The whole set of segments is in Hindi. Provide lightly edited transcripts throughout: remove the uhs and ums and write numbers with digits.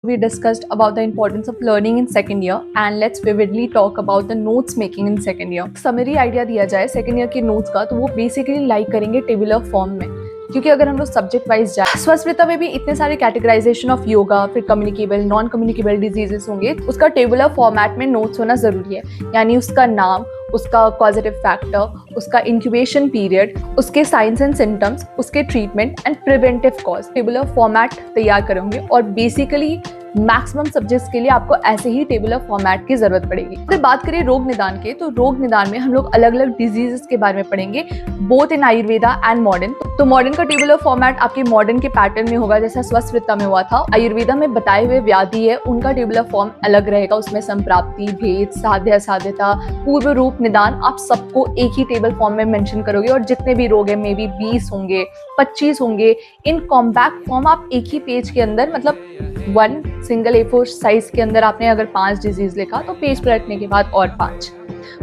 We discussed about the importance of learning in second year and let's vividly talk about the notes making in second year. Summary idea दिया जाए second year के notes का तो वो basically like करेंगे tabular form में, क्योंकि अगर हम लोग सब्जेक्ट वाइज जाए स्वास्थ्य में भी इतने सारे कैटेगराइजेशन ऑफ योगा फिर कम्युनिकेबल नॉन कम्युनिकेबल डिजीजेस होंगे, उसका टेबुलर फॉर्मेट में नोट्स होना जरूरी है। यानी उसका नाम, उसका कॉजेटिव फैक्टर, उसका इंक्यूबेशन पीरियड, उसके साइंस एंड सिम्टम्स, उसके treatment and preventive cause tabular format तैयार करेंगे। और बेसिकली मैक्सिमम सब्जेक्ट्स के लिए आपको ऐसे ही टेबुलर फॉर्मेट की जरूरत पड़ेगी। अगर बात करें रोग निदान के, तो रोग निदान में हम लोग अलग अलग डिजीजेस के बारे में पढ़ेंगे, both in Ayurveda and modern. तो मॉडर्न का टेबुलर फॉर्मेट आपके मॉडर्न के पैटर्न में होगा, जैसा स्वस्थवृत्ता में हुआ था। आयुर्वेदा में बताए हुए व्याधि है उनका टेबुलर फॉर्म अलग रहेगा, उसमें संप्राप्ति, भेद, साध्य, असाध्यता, पूर्व रूप, निदान आप सबको एक ही टेबल फॉर्म में मेंशन करोगे। और जितने भी रोग है मे बी 20 होंगे, 25 होंगे, इन कॉम्पैक्ट फॉर्म आप एक ही पेज के अंदर, मतलब वन सिंगल A4 साइज के अंदर आपने अगर 5 डिजीज लिखा तो पेज पलटने के बाद और 5।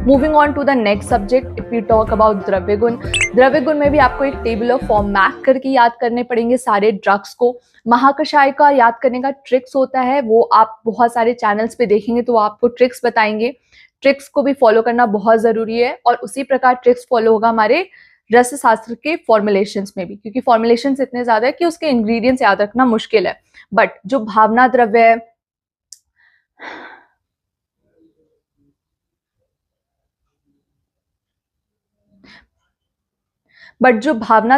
Moving on to the next subject, if we talk about द्रव्य गुण। द्रव्य गुण में भी आपको एक टेबुलर फॉर्मेट करके याद करने पड़ेंगे सारे ड्रग्स को। महाकषाय का याद करने का ट्रिक्स होता है, वो आप बहुत सारे चैनल्स पे देखेंगे तो आपको ट्रिक्स बताएंगे। ट्रिक्स को भी फॉलो करना बहुत जरूरी है और उसी प्रकार ट्रिक्स फॉलो होगा हमारे रस शास्त्र के फॉर्मुलेशंस में भी, क्योंकि फॉर्मुलेशंस इतने ज्यादा है कि उसके इंग्रेडिएंट्स याद रखना मुश्किल है। बट जो भावना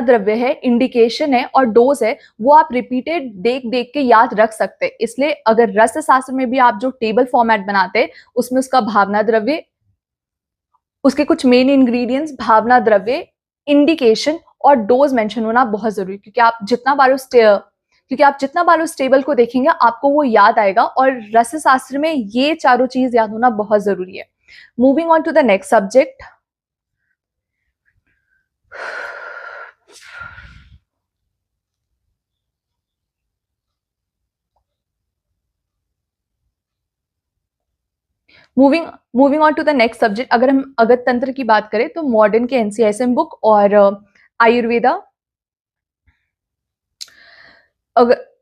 द्रव्य है, इंडिकेशन है और डोज है, वो आप रिपीटेड देख देख के याद रख सकते हैं। इसलिए अगर रस शास्त्र में भी आप जो टेबल फॉर्मेट बनाते हैं उसमें उसका भावना द्रव्य, उसके कुछ मेन इंग्रेडिएंट्स, भावना द्रव्य, इंडिकेशन और डोज मेंशन होना बहुत जरूरी, क्योंकि आप जितना बार उस टेबल को देखेंगे आपको वो याद आएगा। और रस शास्त्र में ये चारों चीज याद होना बहुत जरूरी है। Moving on to the next subject, moving on to the next subject, अगर हम अगत तंत्र की बात करें तो मॉडर्न के NCISM बुक और Ayurveda.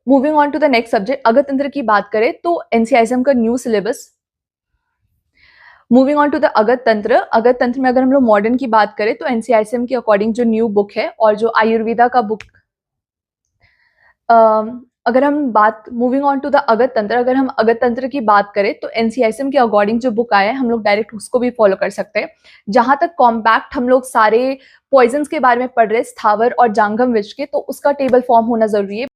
Moving on to the next subject, Agad Tantra की बात करें तो NCISM का new syllabus. Moving on to the Agad Tantra में अगर हम लोग मॉडर्न की बात करें तो NCISM के अकॉर्डिंग जो न्यू बुक है, और जो आयुर्वेदा का बुक, अगर हम बात moving on to the Agad तंत्र, अगर हम अगत तंत्र की बात करें तो NCISM के अकॉर्डिंग जो बुक आया है हम लोग डायरेक्ट उसको भी फॉलो कर सकते हैं। जहां तक कॉम्पैक्ट हम लोग सारे पॉइजन्स के बारे में पढ़ रहे, स्थावर और जांगम विष के, तो उसका टेबल फॉर्म होना जरूरी है।